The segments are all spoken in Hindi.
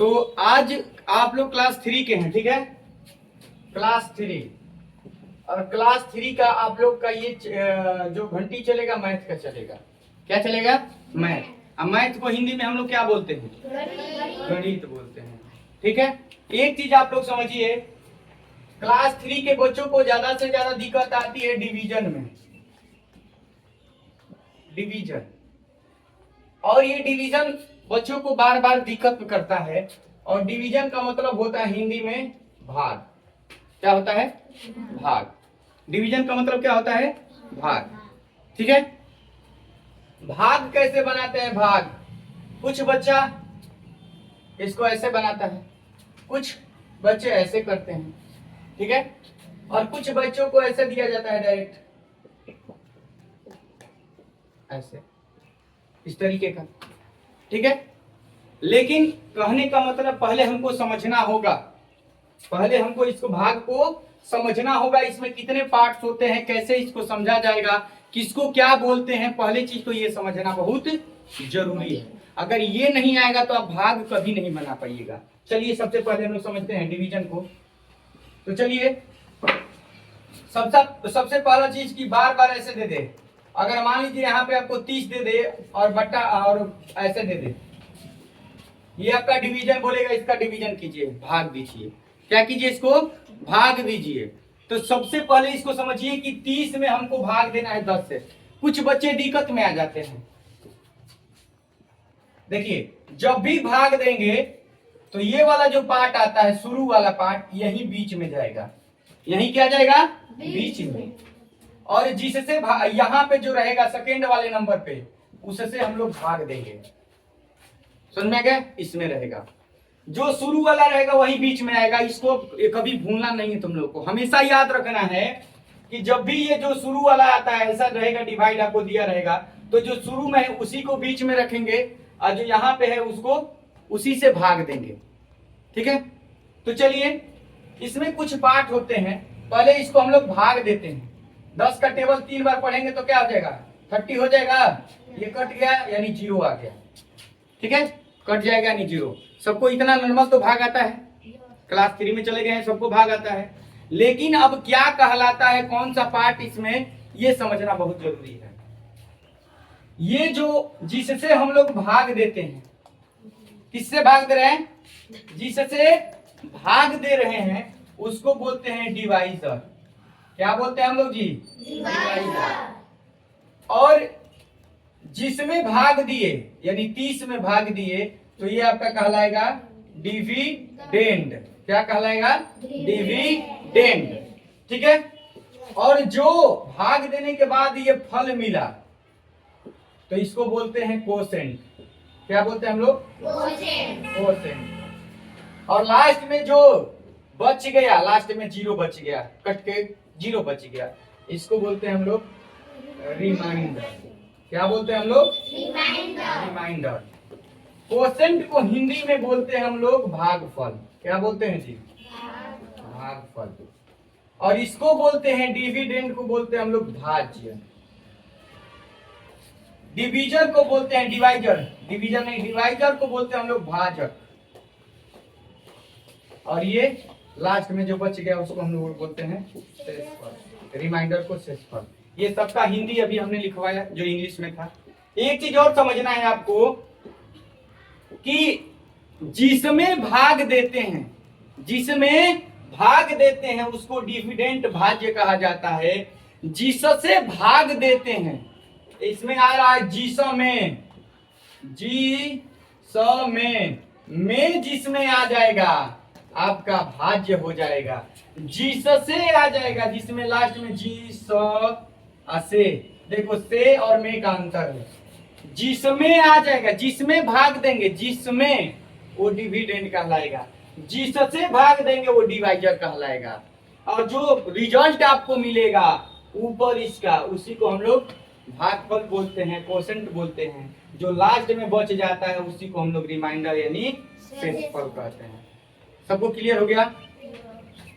तो आज आप लोग क्लास 3 के हैं, ठीक है, क्लास 3। और क्लास 3 का आप लोग का ये जो घंटी चलेगा मैथ का चलेगा। क्या चलेगा? मैथ। अब मैथ को हिंदी में हम लोग क्या बोलते हैं? गणित बोलते हैं, ठीक है। एक चीज आप लोग समझिए, क्लास 3 के बच्चों को ज्यादा से ज्यादा दिक्कत आती है डिवीजन में, डिवीजन। और ये डिवीजन बच्चों को बार बार दिक्कत करता है। और डिवीजन का मतलब होता है हिंदी में भाग। क्या होता है? भाग। डिवीजन का मतलब क्या होता है? भाग, ठीक है। भाग कैसे बनाते हैं? भाग कुछ बच्चा इसको ऐसे बनाता है, कुछ बच्चे ऐसे करते हैं, ठीक है। और कुछ बच्चों को ऐसे दिया जाता है डायरेक्ट, ऐसे, इस तरीके का, ठीक है। लेकिन कहने का मतलब पहले हमको समझना होगा, पहले हमको इसको भाग को समझना होगा। इसमें कितने पार्ट्स होते हैं, कैसे इसको समझा जाएगा, किसको क्या बोलते हैं, पहले चीज तो ये समझना बहुत जरूरी है। अगर ये नहीं आएगा तो आप भाग कभी नहीं बना पाइएगा। चलिए सबसे पहले हम लोग समझते हैं डिवीजन को। तो चलिए सबसे पहला चीज की बार बार ऐसे दे दे। अगर मान लीजिए यहाँ पे आपको 30 दे दे और बट्टा और ऐसे दे दे, ये आपका डिवीजन बोलेगा, इसका डिवीजन कीजिए, भाग दीजिए। क्या कीजिए? इसको भाग दीजिए। तो सबसे पहले इसको समझिए कि 30 में हमको भाग देना है 10 से। कुछ बच्चे दिक्कत में आ जाते हैं। देखिए जब भी भाग देंगे तो ये वाला जो पार्ट आता है, शुरू वाला पार्ट, यही बीच में जाएगा। यही क्या जाएगा? बीच में। और जिससे यहाँ पे जो रहेगा सेकेंड वाले नंबर पे, उससे हम लोग भाग देंगे। समझ में गया? इसमें रहेगा, जो शुरू वाला रहेगा वही बीच में आएगा। इसको कभी भूलना नहीं है, तुम लोग को हमेशा याद रखना है कि जब भी ये जो शुरू वाला आता है ऐसा रहेगा, डिवाइड आपको दिया रहेगा, तो जो शुरू में है उसी को बीच में रखेंगे और जो यहाँ पे है उसको उसी से भाग देंगे, ठीक है। तो चलिए इसमें कुछ पार्ट होते हैं, पहले इसको हम लोग भाग देते हैं। 10 का टेबल 3 बार पढ़ेंगे तो क्या हो जाएगा? 30 हो जाएगा। ये कट गया यानी 0 आ गया, ठीक है, कट जाएगा यानी 0। सबको इतना नॉर्मल तो भाग आता है, क्लास 3 में चले गए हैं, सबको भाग आता है। लेकिन अब क्या कहलाता है, कौन सा पार्ट इसमें, ये समझना बहुत जरूरी है। ये जो जिससे हम लोग भाग देते हैं, किससे भाग दे रहे हैं? जिससे भाग दे रहे हैं उसको बोलते हैं डिवाइजर। क्या बोलते हैं हम लोग जी? डिवाइजर। और जिसमें भाग दिए यानी 30 में भाग दिए तो ये आपका कहलाएगा डिविडेंड। क्या कहलाएगा? डिविडेंड, ठीक है। और जो भाग देने के बाद ये फल मिला तो इसको बोलते हैं कोसेंट। क्या बोलते हैं हम लोग? कोसेंट। और लास्ट में जो बच गया, लास्ट में 0 बच गया, कट के 0 बच गया, इसको बोलते हैं हम लोग रिमाइंडर। क्या बोलते हैं हम लोग? रिमाइंडर। कोसेंट को हिंदी में बोलते हैं हम लोग भागफल। क्या बोलते हैं जी? भागफल। और इसको बोलते हैं डिविडेंड, को बोलते हैं हम लोग भाज्य। डिवीजर को बोलते हैं डिवाइजर, डिवीजर नहीं, डिवाइजर को बोलते हैं हम लोग भाजक। और ये लास्ट में जो बच गया उसको हम लोग बोलते हैं शेषफल, रिमाइंडर को शेषफल। ये सबका हिंदी अभी हमने लिखवाया जो इंग्लिश में था। एक चीज और समझना है आपको कि जिसमें भाग देते हैं, जिसमें भाग देते हैं उसको डिविडेंड भाज्य कहा जाता है। जिससे भाग देते हैं, इसमें आ रहा है जिसमें, में जिसमें आ जाएगा आपका भाज्य हो जाएगा। जिससे आ जाएगा, जिसमें लास्ट में से, देखो से और में का अंतर है। जिसमें आ जाएगा, जिसमें भाग देंगे, जिसमें, वो डिविडेंड कहलाएगा। जिससे भाग देंगे वो डिवाइजर कहलाएगा। और जो रिजल्ट आपको मिलेगा ऊपर इसका, उसी को हम लोग भागफल बोलते हैं, कोसेंट बोलते हैं। जो लास्ट में बच जाता है उसी को हम लोग रिमाइंडर यानी शेषफल कहते हैं। सबको क्लियर हो गया?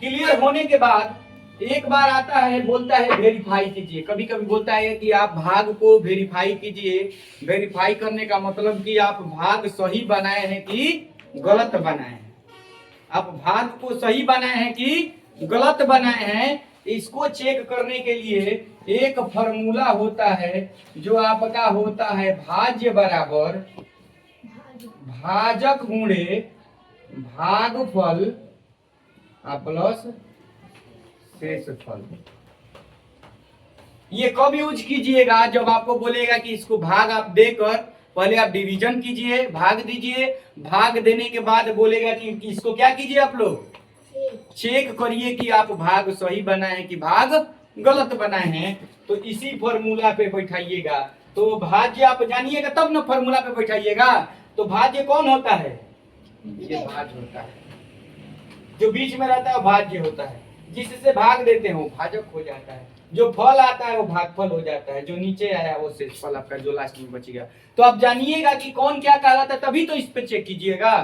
क्लियर होने के बाद एक बार आता है, बोलता है वेरीफाई कीजिए। कभी कभी बोलता है कि आप भाग को वेरीफाई कीजिए। वेरीफाई करने का मतलब कि आप भाग सही बनाए हैं कि गलत बनाए हैं। अब भाग को सही बनाए हैं कि गलत बनाए हैं, इसको चेक करने के लिए एक फॉर्मूला होता है जो आपका होता है भाज्य बराबर भाजक गुणे भागफल प्लस शेषफल। ये कब यूज कीजिएगा? जब आपको बोलेगा कि इसको भाग आप देकर पहले आप डिवीजन कीजिए, भाग दीजिए, भाग देने के बाद बोलेगा कि इसको क्या कीजिए, आप लोग चेक करिए कि आप भाग सही बनाए हैं कि भाग गलत बनाए हैं। तो इसी फॉर्मूला पे बैठाइएगा। तो भाज्य आप जानिएगा तब ना फॉर्मूला पे बैठाइएगा। तो भाज्य कौन होता है? ये भाज्य होता है, जो बीच में रहता है वो भाज्य होता है। जिससे भाग देते हैं वो भाजक हो जाता है, जो फल आता है वो भागफल हो जाता है, जो नीचे आया वो शेषफल आपका जो लास्ट में बचेगा। तो आप जानिएगा कि कौन क्या कहलाता है, तभी तो इस पे चेक कीजिएगा।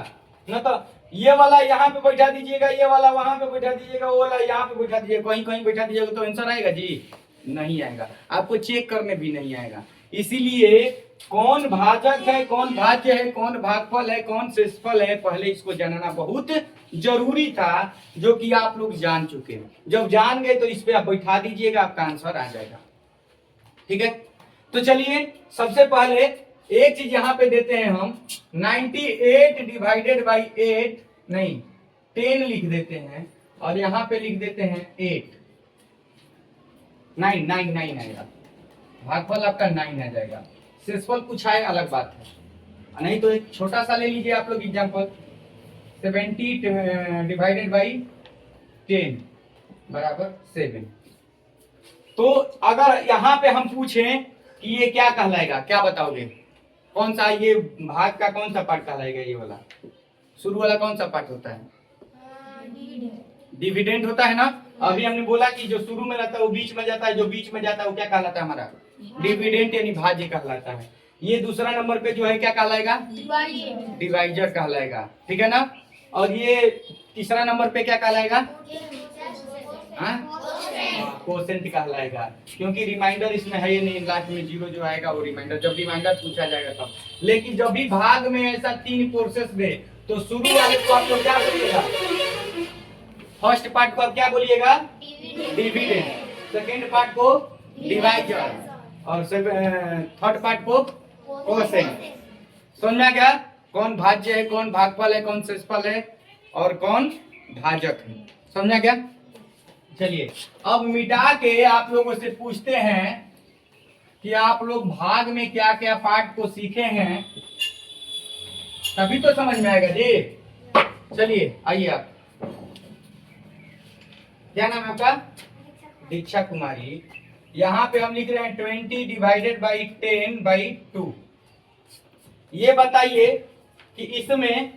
न तो ये वाला यहाँ पे बैठा दीजिएगा, ये वाला वहां पे बैठा दीजिएगा, वो वाला यहाँ पे बैठा दीजिएगा, कहीं कहीं बैठा दीजिएगा तो आंसर आएगा जी? नहीं आएगा, आपको चेक करने भी नहीं आएगा। इसीलिए कौन भाजक है, कौन भाज्य है, कौन भागफल है, कौन शेषफल है, पहले इसको जानना बहुत जरूरी था, जो कि आप लोग जान चुके हैं। जब जान गए तो इस पे आप बैठा दीजिएगा, आपका आंसर आ जाएगा। ठीक है, तो चलिए सबसे पहले एक चीज यहाँ पे देते हैं हम 98 डिवाइडेड बाई 8 नहीं 10 लिख देते हैं, और यहाँ पे लिख देते हैं 8 9 9 9 आएगा, भागफल आपका 9 आ जाएगा। शेषफल कुछ आए अलग बात है, नहीं तो एक छोटा सा ले लीजिए आप लोग एग्जाम्पल 70 डिवाइडेड बाई 10 बराबर 7। तो अगर यहाँ पे हम पूछें कि ये क्या कहलाएगा, क्या बताओगे? कौन सा ये भाग का कौन सा पार्ट कहलाएगा? ये वाला शुरू वाला कौन सा पार्ट होता है? डिविडेंड होता है ना। अभी हमने बोला कि जो शुरू में रहता है वो बीच में जाता है, जो बीच में जाता है वो क्या कहलाता है? हमारा डिविडेंड यानी भाज्य कहलाता है। ये दूसरा नंबर पे जो है क्या कहलाएगा? डिवाइजर कहलाएगा। ठीक है ना। और ये तीसरा नंबर पे क्या कहलाएगा? कोसेंट कहलाएगा, क्योंकि रिमाइंडर इसमें है ही नहीं। लास्ट में जीरो जो आएगा वो रिमाइंडर, जब रिमाइंडर पूछा जाएगा तब। लेकिन जब भी भाग में ऐसा 3 प्रोसेस दे तो शुरू वाले को आप लोग क्या बोलिएगा? फर्स्ट पार्ट को आप क्या बोलिएगा? डिविडेंड। सेकेंड पार्ट को डिवाइजर, और थर्ड पार्ट को कोसेंट। समझ में आ गया? कौन भाज्य है, कौन भागफल है, कौन शेषफल है, और कौन भाजक है। समझ में आ गया? चलिए अब मिटा के आप लोगों से पूछते हैं कि आप लोग भाग में क्या क्या पार्ट को सीखे हैं, तभी तो समझ में आएगा जी। चलिए आइए, आप क्या नाम है आपका? दीक्षा कुमारी। यहाँ पे हम लिख रहे हैं 20 डिवाइडेड बाई 10 बाई 2। ये बताइए कि इसमें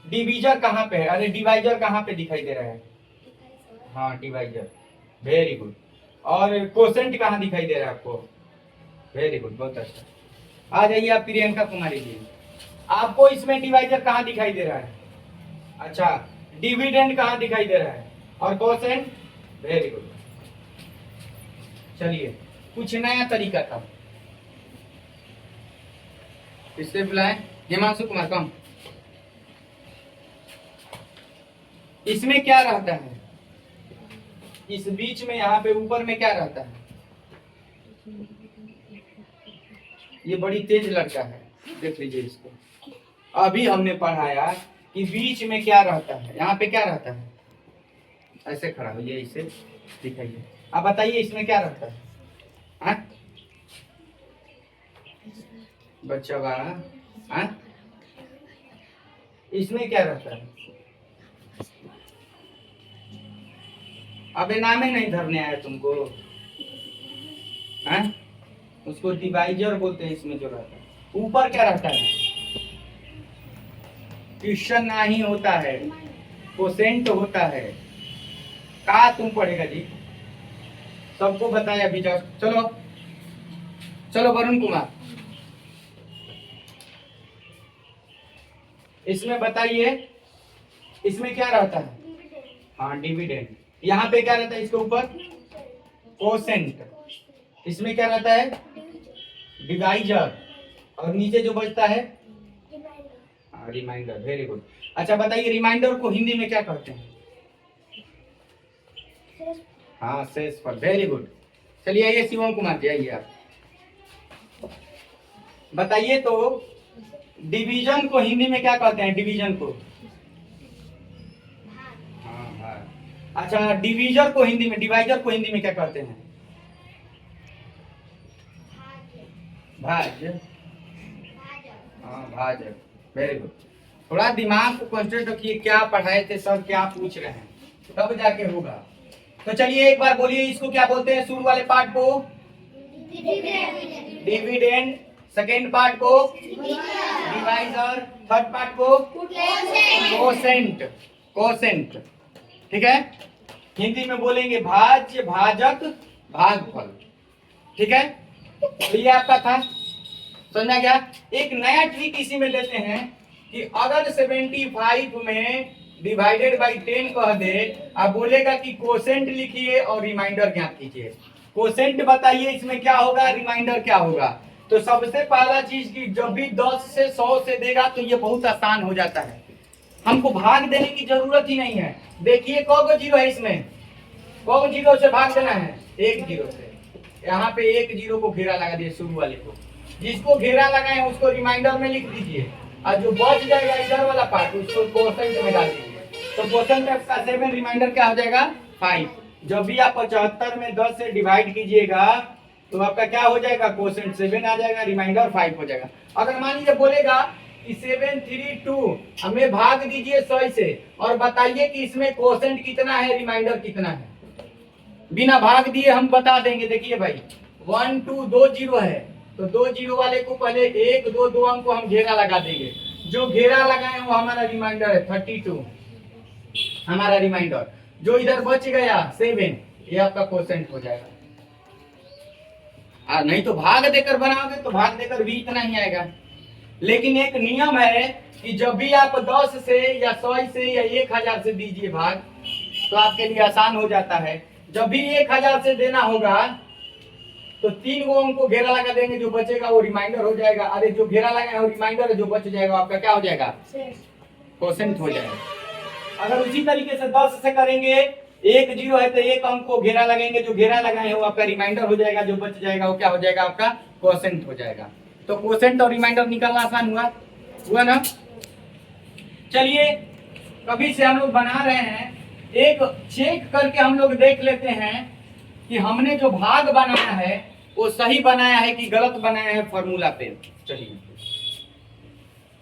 डिवीजर कहाँ पे है? अरे डिवाइजर कहाँ पे दिखाई दे रहा है? हाँ डिवाइजर, वेरी गुड। और कोसेंट कहाँ दिखाई दे रहा है आपको? वेरी गुड, बहुत अच्छा। आ जाइए आप प्रियंका कुमारी जी, आपको इसमें डिवाइजर कहाँ दिखाई दे रहा है? अच्छा, डिविडेंड कहाँ दिखाई दे रहा है? और कोसेंट, वेरी गुड। चलिए कुछ नया तरीका था, इससे बुलाएं हिमांशु कुमार कम। इसमें क्या रहता है? इस बीच में यहाँ पे ऊपर में क्या रहता है? ये बड़ी तेज लड़का है, देख लीजिए इसको। अभी हमने पढ़ाया कि बीच में क्या रहता है, यहाँ पे क्या रहता है? ऐसे खड़ा होइए, इसे दिखाइए। आप बताइए इसमें क्या रहता है? हाँ? बच्चा वाला, हाँ? इसमें क्या रहता है? अबे नाम ही नहीं धरने आया तुमको, हाँ? उसको डिवाइजर बोलते हैं। इसमें जो रहता है ऊपर क्या रहता है? क्वेश्चन नहीं होता है, कोसेंट होता है। का तुम पढ़ेगा जी? सबको बताया अभी जस्ट। चलो चलो वरुण कुमार, इसमें बताइए इसमें क्या रहता है? हाँ डिविडेंड। यहाँ पे क्या रहता है? इसके ऊपर कोसेंट। इसमें क्या रहता है? डिवाइजर। और नीचे जो बचता है रिमाइंडर, वेरी गुड। अच्छा बताइए रिमाइंडर को हिंदी में क्या कहते हैं? हाँ शेषफल, वेरी गुड। चलिए आइए शिवम कुमार जी, आइए आप बताइए तो डिवीजन को हिंदी में क्या कहते हैं? डिवीजन को, हाँ हाँ। अच्छा डिवीजर को हिंदी में, डिवाइजर को हिंदी में क्या कहते हैं? भाज्य, हाँ भाजक, वेरी गुड। थोड़ा दिमाग को कंसंट्रेट रखिए, क्या पढ़ाए थे सर, क्या पूछ रहे हैं, तब जाके होगा। तो चलिए एक बार बोलिए इसको क्या बोलते हैं? शुरू वाले पार्ट को डिविडेंड, सेकेंड पार्ट को डिवाइजर, थर्ड पार्ट को कोसेंट, कोसेंट, ठीक है। हिंदी में बोलेंगे भाज्य, भाजक, भागफल, ठीक है। तो ये आपका था, समझा क्या? एक नया ट्रिक इसी में देते हैं कि अगर 75 में डिवाइडेड बाई 10 कह दे, आप बोलेगा कि कोसेंट लिखिए और रिमाइंडर ज्ञात कीजिए। कोसेंट बताइए इसमें क्या होगा, रिमाइंडर क्या होगा। तो सबसे पहला चीज की जब भी 10 से 100 से देगा तो ये बहुत आसान हो जाता है, हमको भाग देने की जरूरत ही नहीं है। देखिए कौन जीरो है इसमें, कौन जीरो से भाग देना है? एक जीरो से। यहाँ पे एक जीरो को घेरा लगा दिए शुरू वाले को, जिसको घेरा लगाए उसको रिमाइंडर में लिख दीजिए, और जो बच जाएगा इधर वाला पार्ट उसको कोसेंट में डाल दीजिए। तो कोसेंट का 7, रिमाइंडर क्या हो जाएगा? 5। जब भी आप 75 में 10 से डिवाइड कीजिएगा तो आपका क्या हो जाएगा? कोसेंट 7 आ जाएगा, रिमाइंडर 5 हो जाएगा। अगर मान लीजिए बोलेगा कि 7 3 2 हमें भाग दीजिए 100 से और बताइए कि इसमें कोसेंट कितना है, रिमाइंडर कितना है, बिना भाग दिए हम बता देंगे। देखिए भाई 1 2 2 जीरो है, तो 2 जीरो वाले को पहले 1 2 2 अंक को हम घेरा लगा देंगे, जो घेरा लगाए वो हमारा रिमाइंडर है 32, हमारा रिमाइंडर। जो इधर बच गया 7, ये आपका कोसेंट हो जाएगा। नहीं तो भाग देकर बनाओगे तो भाग देकर भी इतना ही आएगा। लेकिन एक नियम है कि जब भी आप 10 से या 100 से या 1000 से दीजिए भाग, तो आपके लिए आसान हो जाता है। जब भी 1000 से देना होगा तो 3 गो अंक को घेरा लगा देंगे, जो बचेगा वो रिमाइंडर हो जाएगा। अरे जो घेरा लगा है रिमाइंडर है, जो बच जाएगा आपका क्या हो जाएगा? कोसेंट हो जाएगा। अगर उसी तरीके से 10 से करेंगे, 1 जीरो है तो 1 अंक को घेरा लगेंगे, जो घेरा लगाए वो आपका रिमाइंडर हो जाएगा, जो बच जाएगा वो क्या हो जाएगा? आपका कोसेंट हो जाएगा। तो कोसेंट और रिमाइंडर निकालना आसान हुआ ना। चलिए कभी से हम लोग बना रहे हैं, एक चेक करके हम लोग देख लेते हैं कि हमने जो भाग बनाया है वो सही बनाया है कि गलत बनाया है फॉर्मूला पे। चलिए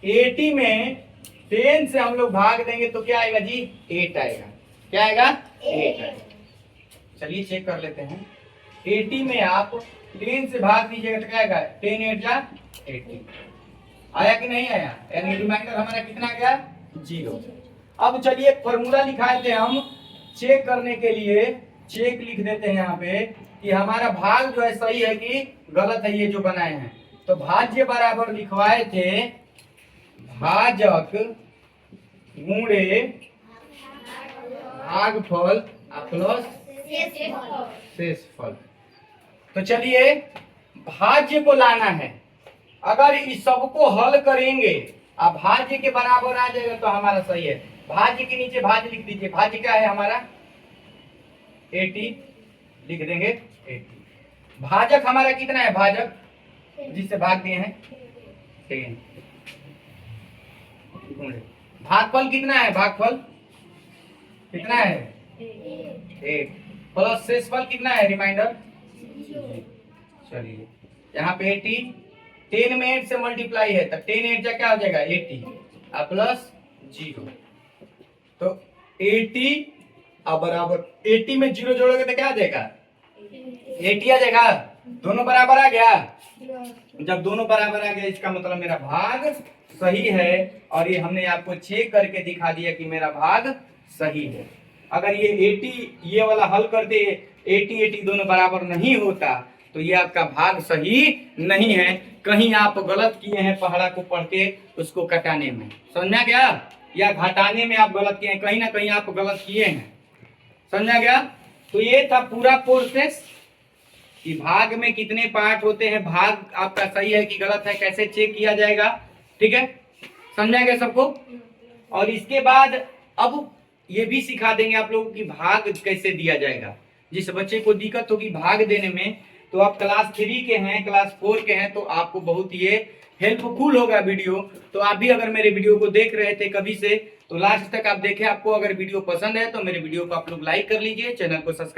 80 में 10 से हम लोग भाग देंगे तो क्या आएगा जी? 8 आएगा। क्या आएगा? 8 आएगा। चलिए चेक कर लेते हैं। 80 में आप 10 से भाग दीजिएगा तो क्या आएगा? 10 8 जा 80 आया कि नहीं आया? यानी रिमाइंडर हमारा कितना गया? 0। अब चलिए एक फॉर्मूला लिखाए थे हम चेक करने के लिए, चेक लिख देते हैं यहाँ पे कि हमारा भाग जो है सही है कि गलत है, ये जो बनाए हैं। तो भाज्य बराबर लिखवाए थे भाजक गुणे भागफल प्लस शेषफल। तो चलिए भाज्य को लाना है, अगर इस सबको हल करेंगे अब भाज्य के बराबर आ जाएगा तो हमारा सही है। भाज्य के नीचे भाज्य लिख दीजिए। भाज्य क्या है हमारा? 80 लिख देंगे 80। भाजक हमारा कितना है? भाजक जिससे भाग दिए हैं 10। भागफल कितना है? भागफल कितना है? 8 प्लस शेषफल कितना है? रिमाइंडर। चलिए यहाँ पे 80, 10 में 8 से मल्टीप्लाई है तो 10 8 जा क्या हो जाएगा? 80 प्लस 0। तो 80 अब बराबर 80 में 0 जोड़ोगे तो क्या आ जाएगा? 80 आ जाएगा। दोनों बराबर आ गया। जब दोनों बराबर आ गया इसका मतलब मेरा भाग सही है, और ये हमने आपको चेक करके दिखा दिया कि मेरा भाग सही है। अगर ये 80 ये वाला हल करते 80 80 दोनों बराबर नहीं होता तो ये आपका भाग सही नहीं है। कहीं आप गलत किए हैं पहाड़ा को पढ़ के उसको कटाने में, समझा गया? या घटाने में आप गलत किए हैं, कहीं ना कहीं आप गलत किए हैं, समझा गया? तो ये था पूरा प्रोसेस कि भाग में कितने पार्ट होते हैं, भाग आपका सही है कि गलत है, कैसे चेक किया जाएगा, ठीक है? समझा गया सबको। और इसके बाद अब ये भी सिखा देंगे आप लोगों की भाग कैसे दिया जाएगा। जिस बच्चे को दिक्कत होगी भाग देने में, तो आप क्लास 3 के हैं, क्लास 4 के हैं, तो आपको बहुत ये हेल्पफुल होगा वीडियो। तो आप भी अगर मेरे वीडियो को देख रहे थे कभी से, तो लास्ट तक आप देखें। आपको अगर वीडियो पसंद है तो मेरे वीडियो को आप लोग लाइक कर लीजिए, चैनल को सब्सक्राइब